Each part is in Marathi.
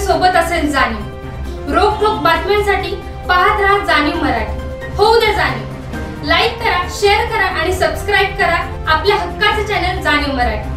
सोबत असेल जाणीव। रोखोक बातम्यांसाठी पाहत राहा जाणीव मराठी। होऊ दे जाणीव। लाईक करा, शेअर करा आणि सबस्क्राइब करा आपल्या हक्काचे चॅनल जाणीव मराठी।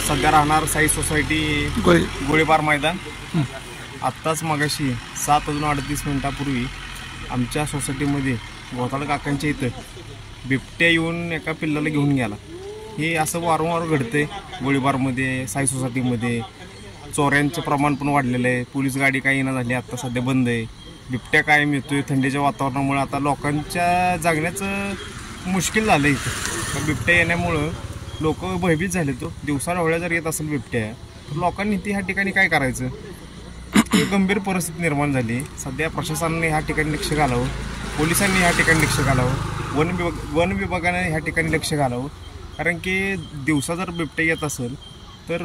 सध्या राहणार साई सोसायटी गोळीबार मैदान। आत्ताच मगाशी 7:38 आमच्या सोसायटीमध्ये गोताळ काकांच्या इथं बिबट्या येऊन एका पिल्लाला घेऊन गेला। हे असं वारंवार घडतंय गोळीबारमध्ये, साई सोसायटीमध्ये। चोऱ्यांचं प्रमाण पण वाढलेलं आहे। पोलीस गाडी काही येणं झाली, आत्ता सध्या बंद आहे। बिबट्या कायम येतोय। थंडीच्या वातावरणामुळे आता लोकांच्या जगण्याचं मुश्किल झालं इथं। बिबट्या येण्यामुळं लोक भयभीत झाले। तो दिवसा ढवळ्या जर येत असेल बिबट्या तर लोकांनी ह्या ठिकाणी काय करायचं? गंभीर परिस्थिती निर्माण झाली। सध्या प्रशासनाने ह्या ठिकाणी लक्ष घालावं, पोलिसांनी ह्या ठिकाणी लक्ष घालावं, वन विभागाने ह्या ठिकाणी लक्ष घालावं। कारण की दिवसा जर बिबट्या येत असेल तर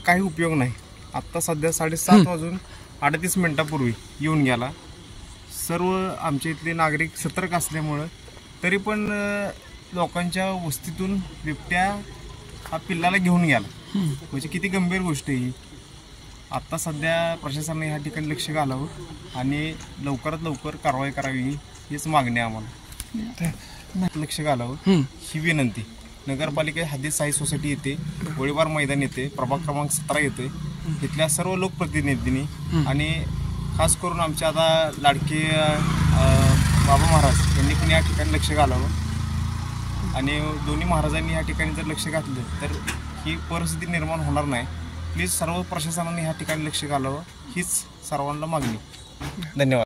काही उपयोग नाही। आत्ता सध्या 7:38 येऊन गेला। सर्व आमच्या इथले नागरिक सतर्क असल्यामुळं तरी पण लोकांच्या वस्तीतून बिबट्या हा पिल्लाला घेऊन गेला, म्हणजे किती गंभीर गोष्ट आहे ही। आत्ता सध्या प्रशासनाने ह्या ठिकाणी लक्ष घालावं आणि लवकरात लवकर कारवाई करावी हीच मागणी आहे आम्हाला। लक्ष घालावं ही विनंती। नगरपालिका हद्दीत साई सोसायटी येते, गोळीबार मैदान येते, प्रभाग क्रमांक 17 येते। इथल्या सर्व लोकप्रतिनिधींनी आणि खास करून आमच्या आता लाडके बाबा महाराज यांनी पण या ठिकाणी लक्ष घालावं आणि दोन्ही महाराजांनी या ठिकाणी जर लक्ष घातलं तर ही परिस्थिती निर्माण होणार नाही। प्लीज सर्व प्रशासनाने ह्या ठिकाणी लक्ष घालावं हीच सर्वांना मागणी। धन्यवाद।